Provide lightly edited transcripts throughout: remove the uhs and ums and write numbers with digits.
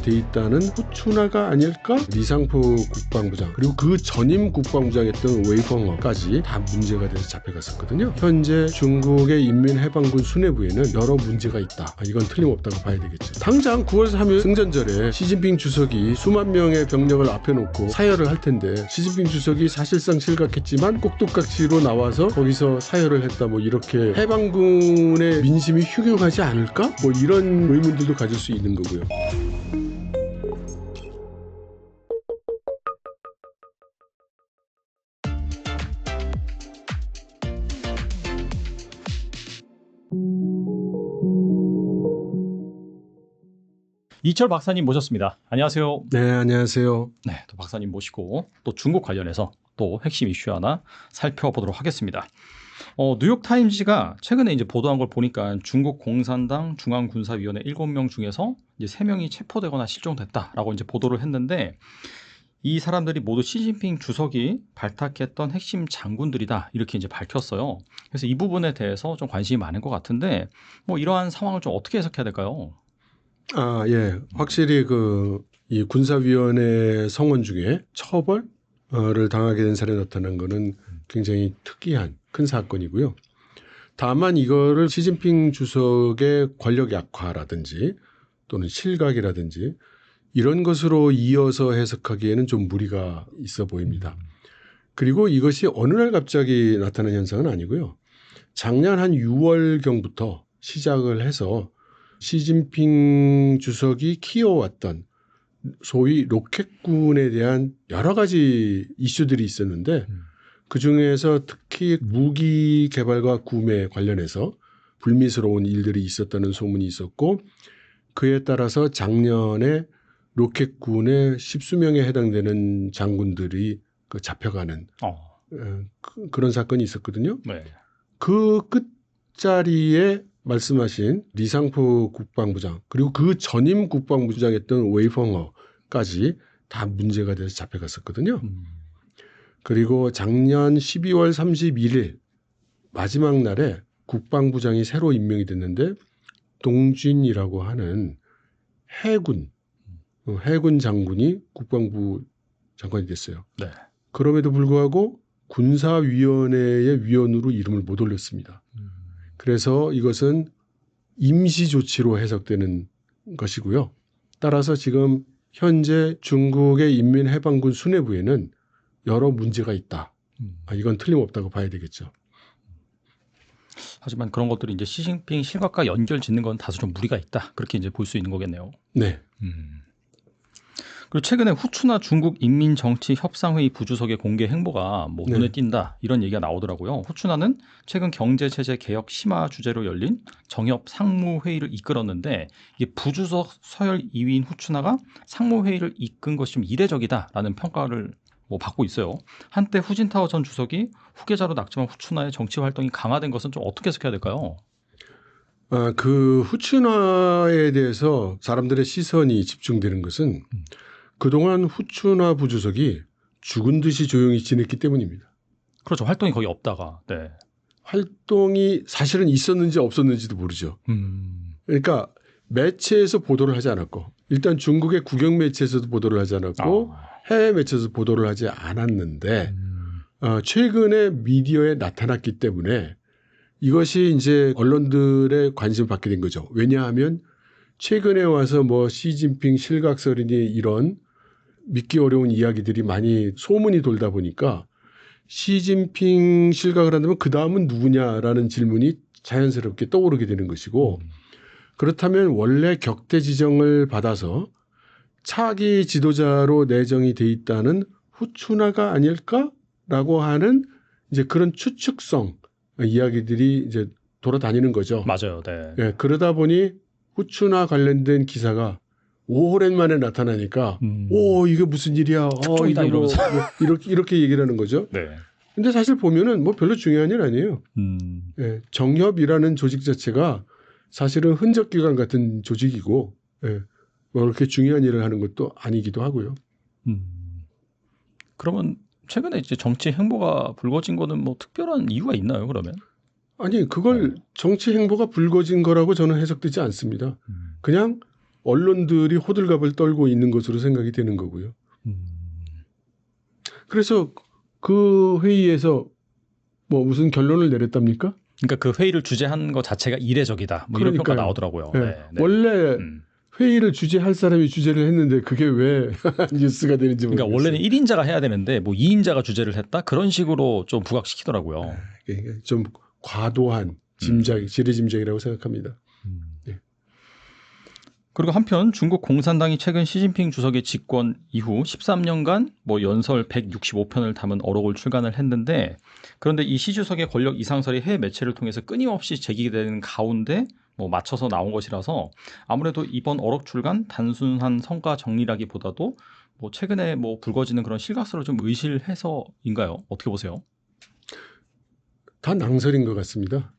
돼 있다는 후추나가 아닐까? 리상포 국방부장 그리고 그 전임 국방부장이었던 웨이펑어까지 다 문제가 돼서 잡혀갔었거든요. 현재 중국의 인민해방군 수뇌부에는 여러 문제가 있다. 이건 틀림없다고 봐야 되겠죠. 당장 9월 3일 승전절에 시진핑 주석이 수만 명의 병력을 앞에 놓고 사열을 할 텐데 시진핑 주석이 사실상 실각했지만 꼭두각시로 나와서 거기서 사열을 했다. 뭐 이렇게 해방군의 민심이 흉흉하지 않을까? 뭐 이런 의문들도 가질 수 있는 거고요. 2철 박사님 모셨습니다. 안녕하세요. 네, 안녕하세요. 네, 또 박사님 모시고 또 중국 관련해서 또 핵심 이슈 하나 살펴보도록 하겠습니다. 뉴욕타임즈가 최근에 이제 보도한 걸 보니까 중국 공산당 중앙군사위원회 7명 중에서 이제 3명이 체포되거나 실종됐다라고 이제 보도를 했는데 이 사람들이 모두 시진핑 주석이 발탁했던 핵심 장군들이다 이렇게 이제 밝혔어요. 그래서 이 부분에 대해서 좀 관심이 많은 것 같은데 뭐 이러한 상황을 좀 어떻게 해석해야 될까요? 예. 확실히 이 군사위원회 성원 중에 처벌을 당하게 된 사례가 나타난 거는 굉장히 특이한 큰 사건이고요. 다만 이거를 시진핑 주석의 권력 약화라든지 또는 실각이라든지 이런 것으로 이어서 해석하기에는 좀 무리가 있어 보입니다. 그리고 이것이 어느 날 갑자기 나타난 현상은 아니고요. 작년 한 6월경부터 시작을 해서 시진핑 주석이 키워왔던 소위 로켓군에 대한 여러 가지 이슈들이 있었는데 그중에서 특히 무기 개발과 구매 관련해서 불미스러운 일들이 있었다는 소문이 있었고 그에 따라서 작년에 로켓군의 10수명에 해당되는 장군들이 잡혀가는 그런 사건이 있었거든요. 네. 그 끝자리에 말씀하신 리상포 국방부장 그리고 그 전임 국방부장이었던 웨이펑어까지 다 문제가 돼서 잡혀갔었거든요. 그리고 작년 12월 31일 마지막 날에 국방부장이 새로 임명이 됐는데 동준이라고 하는 해군 장군이 국방부 장관이 됐어요. 네. 그럼에도 불구하고 군사위원회의 위원으로 이름을 못 올렸습니다. 그래서 이것은 임시 조치로 해석되는 것이고요. 따라서 지금 현재 중국의 인민해방군 수뇌부에는 여러 문제가 있다. 이건 틀림없다고 봐야 되겠죠. 하지만 그런 것들이 이제 시진핑 실각과 연결 짓는 건 다소 좀 무리가 있다. 그렇게 이제 볼 수 있는 거겠네요. 네. 그리고 최근에 후추나 중국 인민정치협상회의 부주석의 공개 행보가 뭐 눈에 띈다 이런 얘기가 나오더라고요. 후추나는 최근 경제체제 개혁 심화 주제로 열린 정협 상무회의를 이끌었는데 이게 부주석 서열 2위인 후추나가 상무회의를 이끈 것이 좀 이례적이다라는 평가를 뭐 받고 있어요. 한때 후진타오 전 주석이 후계자로 낙점한 후추나의 정치 활동이 강화된 것은 좀 어떻게 해석해야 될까요? 그 후추나에 대해서 사람들의 시선이 집중되는 것은 그동안 후추나 부주석이 죽은 듯이 조용히 지냈기 때문입니다. 그렇죠. 활동이 거의 없다가. 네. 활동이 사실은 있었는지 없었는지도 모르죠. 그러니까 매체에서 보도를 하지 않았고 일단 중국의 국영 매체에서도 보도를 하지 않았고 해외 매체에서 보도를 하지 않았는데 최근에 미디어에 나타났기 때문에 이것이 이제 언론들의 관심을 받게 된 거죠. 왜냐하면 최근에 와서 뭐 시진핑 실각설이니 이런 믿기 어려운 이야기들이 많이 소문이 돌다 보니까 시진핑 실각을 한다면 그 다음은 누구냐라는 질문이 자연스럽게 떠오르게 되는 것이고 그렇다면 원래 격퇴 지정을 받아서 차기 지도자로 내정이 돼 있다는 후추나가 아닐까라고 하는 이제 그런 추측성 이야기들이 이제 돌아다니는 거죠. 맞아요. 네. 예, 그러다 보니 후추나 관련된 기사가 오랜만에 나타나니까 이게 무슨 일이야? 특종이다 이러면서 이렇게 얘기를 하는 거죠. 네. 근데 사실 보면은 뭐 별로 중요한 일 아니에요. 예, 정협이라는 조직 자체가 사실은 흔적기관 같은 조직이고 예, 뭐 그렇게 중요한 일을 하는 것도 아니기도 하고요. 그러면 최근에 이제 정치 행보가 불거진 거는 뭐 특별한 이유가 있나요? 그러면? 아니 그걸 정치 행보가 불거진 거라고 저는 해석되지 않습니다. 그냥 언론들이 호들갑을 떨고 있는 것으로 생각이 되는 거고요. 그래서 그 회의에서 뭐 무슨 결론을 내렸답니까? 그러니까 그 회의를 주재한 것 자체가 이례적이다. 뭐 이런 평가 그러니까요. 나오더라고요. 네. 네, 네. 원래 회의를 주재할 사람이 주재를 했는데 그게 왜 뉴스가 되는지 모르겠어요. 그러니까 원래는 1인자가 해야 되는데 뭐 2인자가 주재를 했다? 그런 식으로 좀 부각시키더라고요. 그러니까 좀 과도한 지레짐작이라고 생각합니다. 네. 그리고 한편 중국 공산당이 최근 시진핑 주석의 집권 이후 13년간 뭐 연설 165편을 담은 어록을 출간을 했는데 그런데 이 시 주석의 권력 이상설이 해외 매체를 통해서 끊임없이 제기되는 가운데 뭐 맞춰서 나온 것이라서 아무래도 이번 어록 출간 단순한 성과 정리라기보다도 뭐 최근에 뭐 불거지는 그런 실각설을 좀 의실해서인가요? 어떻게 보세요? 다 낭설인 것 같습니다.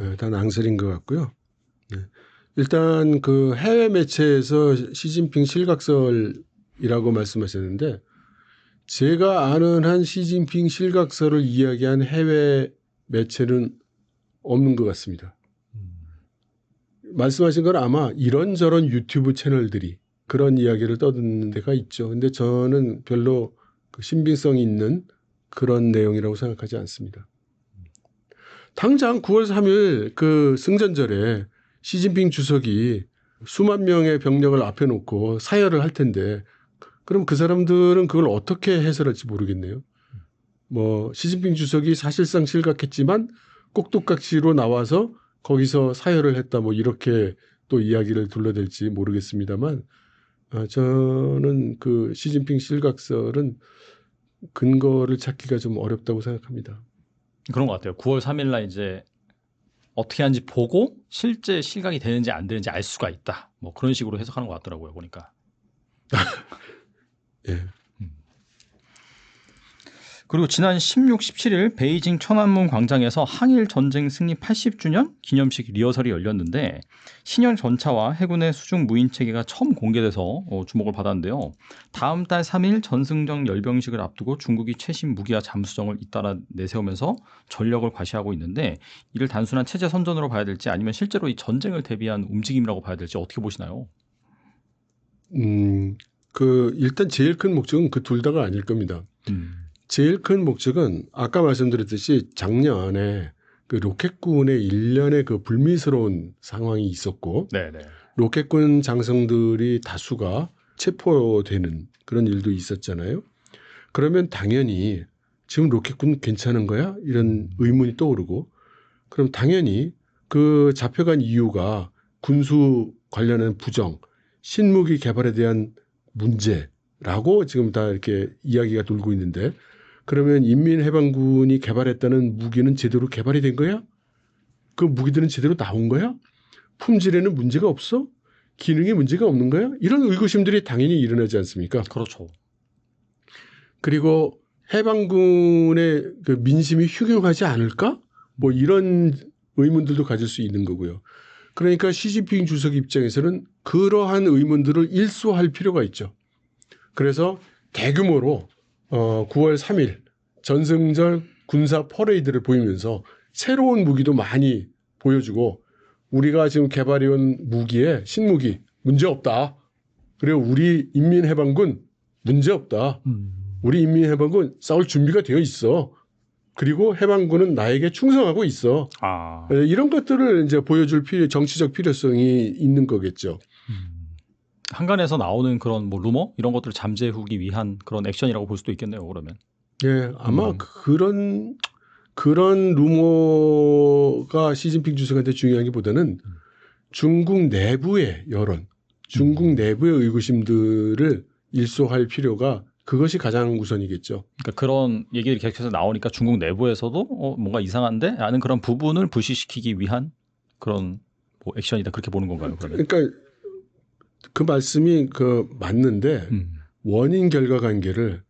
네, 다 낭설인 것 같고요. 네. 일단 그 해외 매체에서 시진핑 실각설이라고 말씀하셨는데 제가 아는 한 시진핑 실각설을 이야기한 해외 매체는 없는 것 같습니다. 말씀하신 건 아마 이런저런 유튜브 채널들이 그런 이야기를 떠드는 데가 있죠. 근데 저는 별로 그 신빙성이 있는 그런 내용이라고 생각하지 않습니다. 당장 9월 3일 그 승전절에 시진핑 주석이 수만 명의 병력을 앞에 놓고 사열을 할 텐데 그럼 그 사람들은 그걸 어떻게 해설할지 모르겠네요. 뭐 시진핑 주석이 사실상 실각했지만 꼭두각시로 나와서 거기서 사열을 했다 뭐 이렇게 또 이야기를 둘러댈지 모르겠습니다만 저는 그 시진핑 실각설은 근거를 찾기가 좀 어렵다고 생각합니다. 그런 것 같아요. 9월 3일 날 이제 어떻게 하는지 보고 실제 실각이 되는지 안 되는지 알 수가 있다. 뭐 그런 식으로 해석하는 것 같더라고요. 보니까. 예. 그리고 지난 16, 17일 베이징 천안문 광장에서 항일 전쟁 승리 80주년 기념식 리허설이 열렸는데 신형 전차와 해군의 수중 무인 체계가 처음 공개돼서 주목을 받았는데요. 다음 달 3일 전승정 열병식을 앞두고 중국이 최신 무기와 잠수정을 잇따라 내세우면서 전력을 과시하고 있는데 이를 단순한 체제 선전으로 봐야 될지 아니면 실제로 이 전쟁을 대비한 움직임이라고 봐야 될지 어떻게 보시나요? 그 일단 제일 큰 목적은 그 둘 다가 아닐 겁니다. 제일 큰 목적은 아까 말씀드렸듯이 작년에 그 로켓군의 일련의 그 불미스러운 상황이 있었고 네네. 로켓군 장성들이 다수가 체포되는 그런 일도 있었잖아요. 그러면 당연히 지금 로켓군 괜찮은 거야? 이런 의문이 떠오르고 그럼 당연히 그 잡혀간 이유가 군수 관련한 부정, 신무기 개발에 대한 문제라고 지금 다 이렇게 이야기가 돌고 있는데 그러면 인민해방군이 개발했다는 무기는 제대로 개발이 된 거야? 그 무기들은 제대로 나온 거야? 품질에는 문제가 없어? 기능에 문제가 없는 거야? 이런 의구심들이 당연히 일어나지 않습니까? 그렇죠. 그리고 해방군의 그 민심이 흉흉하지 않을까? 뭐 이런 의문들도 가질 수 있는 거고요. 그러니까 시진핑 주석 입장에서는 그러한 의문들을 일소할 필요가 있죠. 그래서 대규모로 9월 3일 전승절 군사 퍼레이드를 보이면서 새로운 무기도 많이 보여주고 우리가 지금 개발해온 무기에 신무기 문제없다. 그리고 우리 인민해방군 문제없다. 우리 인민해방군 싸울 준비가 되어 있어. 그리고 해방군은 나에게 충성하고 있어. 이런 것들을 이제 보여줄 정치적 필요성이 있는 거겠죠. 한간에서 나오는 그런 뭐 루머 이런 것들을 잠재우기 위한 그런 액션이라고 볼 수도 있겠네요. 그러면. 예, 아마 그런 루머가 시진핑 주석한테 중요하기보다는 중국 내부의 여론, 중국 내부의 의구심들을 일소할 필요가 그것이 가장 우선이겠죠. 그러니까 그런 얘기들이 계속해서 나오니까 중국 내부에서도 뭔가 이상한데? 라는 그런 부분을 불식시키기 위한 그런 뭐 액션이다. 그렇게 보는 건가요? 그러면? 그러니까 그 말씀이 맞는데 원인 결과 관계를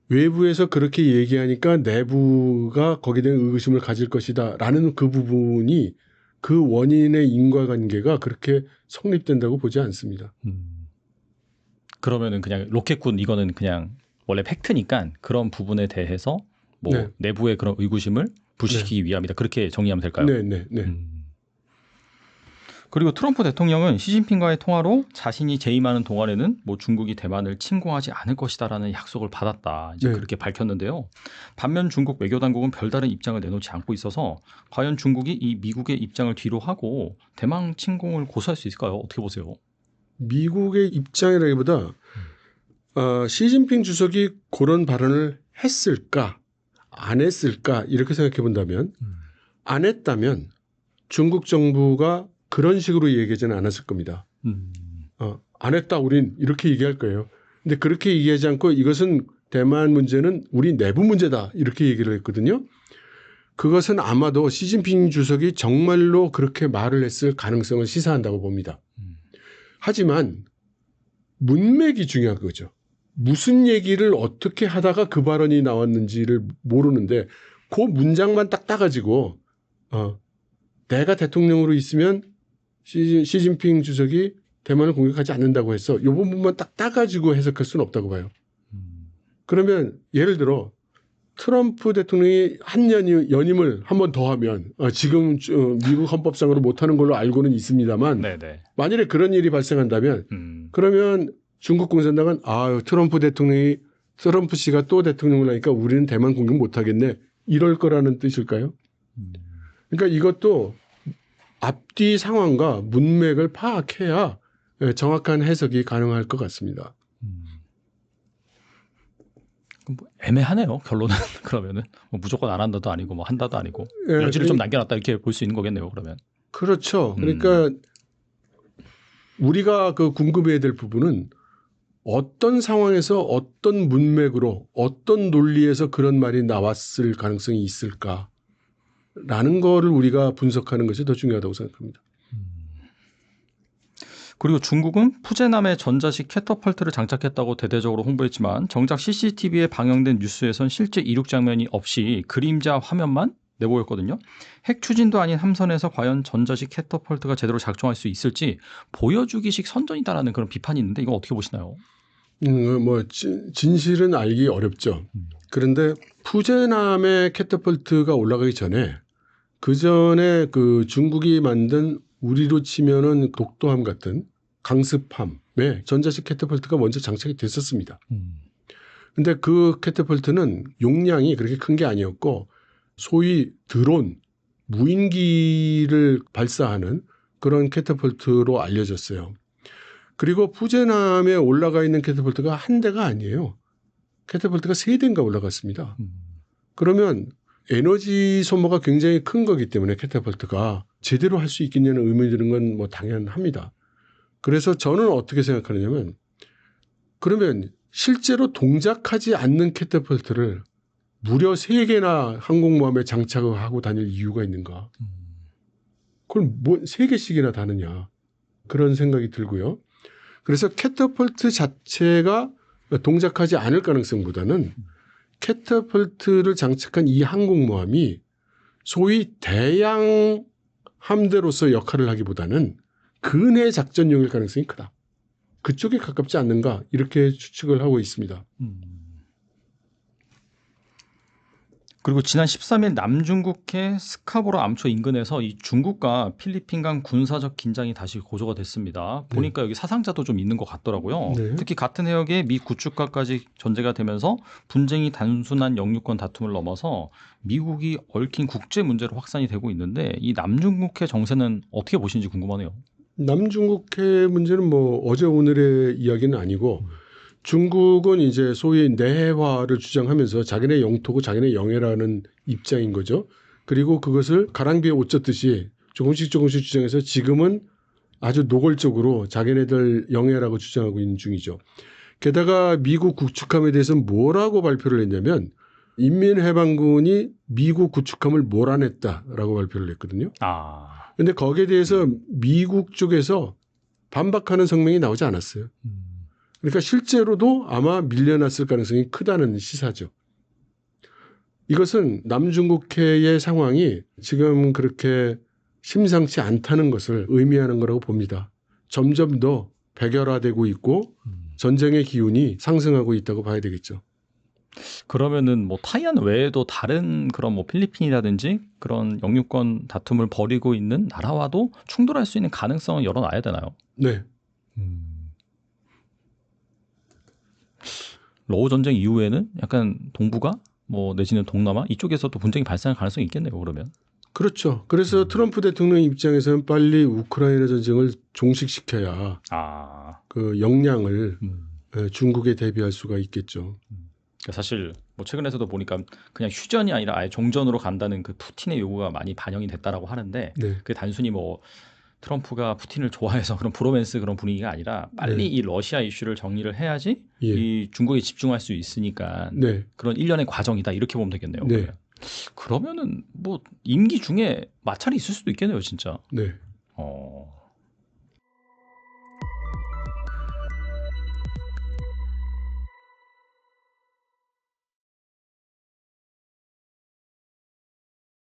외부에서 그렇게 얘기하니까 내부가 거기에 대한 의구심을 가질 것이다 라는 그 부분이 그 원인의 인과관계가 그렇게 성립된다고 보지 않습니다. 그러면은 그냥 로켓군 이거는 그냥 원래 팩트니까 그런 부분에 대해서 뭐 네. 내부의 그런 의구심을 불식시키기 위함이다. 그렇게 정리하면 될까요? 네. 그리고 트럼프 대통령은 시진핑과의 통화로 자신이 재임하는 동안에는 뭐 중국이 대만을 침공하지 않을 것이다라는 약속을 받았다. 이제 네. 그렇게 밝혔는데요. 반면 중국 외교 당국은 별다른 입장을 내놓지 않고 있어서 과연 중국이 이 미국의 입장을 뒤로 하고 대만 침공을 고수할 수 있을까요? 어떻게 보세요? 미국의 입장이라기보다 시진핑 주석이 그런 발언을 했을까 안 했을까 이렇게 생각해 본다면 안 했다면 중국 정부가 그런 식으로 얘기하지는 않았을 겁니다. 안 했다 우린 이렇게 얘기할 거예요. 근데 그렇게 얘기하지 않고 이것은 대만 문제는 우리 내부 문제다 이렇게 얘기를 했거든요. 그것은 아마도 시진핑 주석이 정말로 그렇게 말을 했을 가능성을 시사한다고 봅니다. 하지만 문맥이 중요한 거죠. 무슨 얘기를 어떻게 하다가 그 발언이 나왔는지를 모르는데 그 문장만 딱 따가지고 내가 대통령으로 있으면 시진핑 주석이 대만을 공격하지 않는다고 해서 이 부분만 딱 따가지고 해석할 수는 없다고 봐요. 그러면 예를 들어 트럼프 대통령이 한 연임을 한 번 더 하면 지금 미국 헌법상으로 못하는 걸로 알고는 있습니다만 네네. 만일에 그런 일이 발생한다면 그러면 중국 공산당은 트럼프 씨가 또 대통령을 하니까 우리는 대만 공격 못하겠네 이럴 거라는 뜻일까요? 그러니까 이것도 앞뒤 상황과 문맥을 파악해야 정확한 해석이 가능할 것 같습니다. 뭐 애매하네요. 결론은 그러면은 뭐 무조건 안 한다도 아니고 뭐 한다도 아니고 여지를 좀 남겨놨다 이렇게 볼 수 있는 거겠네요. 그러면. 그렇죠. 그러니까 우리가 그 궁금해야 될 부분은 어떤 상황에서 어떤 문맥으로 어떤 논리에서 그런 말이 나왔을 가능성이 있을까라는 거를 우리가 분석하는 것이 더 중요하다고 생각합니다. 그리고 중국은 푸제남에 전자식 캐터펄트를 장착했다고 대대적으로 홍보했지만 정작 CCTV에 방영된 뉴스에선 실제 이륙 장면이 없이 그림자 화면만 내보였거든요. 핵 추진도 아닌 함선에서 과연 전자식 캐터펄트가 제대로 작동할 수 있을지 보여주기식 선전이다라는 그런 비판이 있는데 이거 어떻게 보시나요? 진실은 알기 어렵죠. 그런데 푸제남의 캐터펄트가 올라가기 전에 그 전에 그 중국이 만든 우리로 치면은 독도함 같은 강습함에 전자식 캐터펄트가 먼저 장착이 됐었습니다. 근데 그 캐터펄트는 용량이 그렇게 큰 게 아니었고 소위 드론, 무인기를 발사하는 그런 캐터펄트로 알려졌어요. 그리고 푸제남에 올라가 있는 캐터펄트가 한 대가 아니에요. 캐터펄트가 3대인가 올라갔습니다. 그러면 에너지 소모가 굉장히 큰 거기 때문에 캐터펄트가 제대로 할 수 있겠냐는 의문이 드는 건 뭐 당연합니다. 그래서 저는 어떻게 생각하느냐면 그러면 실제로 동작하지 않는 캐터펄트를 무려 3개나 항공모함에 장착을 하고 다닐 이유가 있는가? 그걸 뭐 3개씩이나 다느냐? 그런 생각이 들고요. 그래서 캐터펄트 자체가 동작하지 않을 가능성보다는 캐터펄트를 장착한 이 항공모함이 소위 대양 함대로서 역할을 하기보다는 근해 작전용일 가능성이 크다. 그쪽에 가깝지 않는가 이렇게 추측을 하고 있습니다. 그리고 지난 13일 남중국해 스카보로 암초 인근에서 이 중국과 필리핀 간 군사적 긴장이 다시 고조가 됐습니다. 보니까 여기 사상자도 좀 있는 것 같더라고요. 네. 특히 같은 해역에 미 구축과까지 전제가 되면서 분쟁이 단순한 영유권 다툼을 넘어서 미국이 얽힌 국제 문제로 확산이 되고 있는데 이 남중국해 정세는 어떻게 보시는지 궁금하네요. 남중국해 문제는 뭐 어제 오늘의 이야기는 아니고 중국은 이제 소위 내해화를 주장하면서 자기네 영토고 자기네 영해라는 입장인 거죠. 그리고 그것을 가랑비에 옷 젖듯이 조금씩 주장해서 지금은 아주 노골적으로 자기네들 영해라고 주장하고 있는 중이죠. 게다가 미국 구축함에 대해서 뭐라고 발표를 했냐면 인민해방군이 미국 구축함을 몰아냈다라고 발표를 했거든요. 그런데 거기에 대해서 미국 쪽에서 반박하는 성명이 나오지 않았어요. 그러니까 실제로도 아마 밀려났을 가능성이 크다는 시사죠. 이것은 남중국해의 상황이 지금 그렇게 심상치 않다는 것을 의미하는 거라고 봅니다. 점점 더 백열화되고 있고 전쟁의 기운이 상승하고 있다고 봐야 되겠죠. 그러면은 뭐 타이완 외에도 다른 그런 뭐 필리핀이라든지 그런 영유권 다툼을 벌이고 있는 나라와도 충돌할 수 있는 가능성은 열어놔야 되나요? 네. 러우 전쟁 이후에는 약간 동북아 뭐 내지는 동남아 이쪽에서도 분쟁이 발생할 가능성이 있겠네요. 그러면. 그렇죠. 그래서 트럼프 대통령 입장에서는 빨리 우크라이나 전쟁을 종식시켜야 아, 그 역량을 중국에 대비할 수가 있겠죠. 그러니까 사실 뭐 최근에서도 보니까 그냥 휴전이 아니라 아예 종전으로 간다는 그 푸틴의 요구가 많이 반영이 됐다라고 하는데 네. 그게 단순히 뭐 트럼프가 푸틴을 좋아해서 그런 브로맨스 그런 분위기가 아니라 빨리 네. 이 러시아 이슈를 정리를 해야지 예. 이 중국에 집중할 수 있으니까 네. 그런 일련의 과정이다 이렇게 보면 되겠네요. 네. 그러면은 뭐 임기 중에 마찰이 있을 수도 있겠네요, 진짜. 네.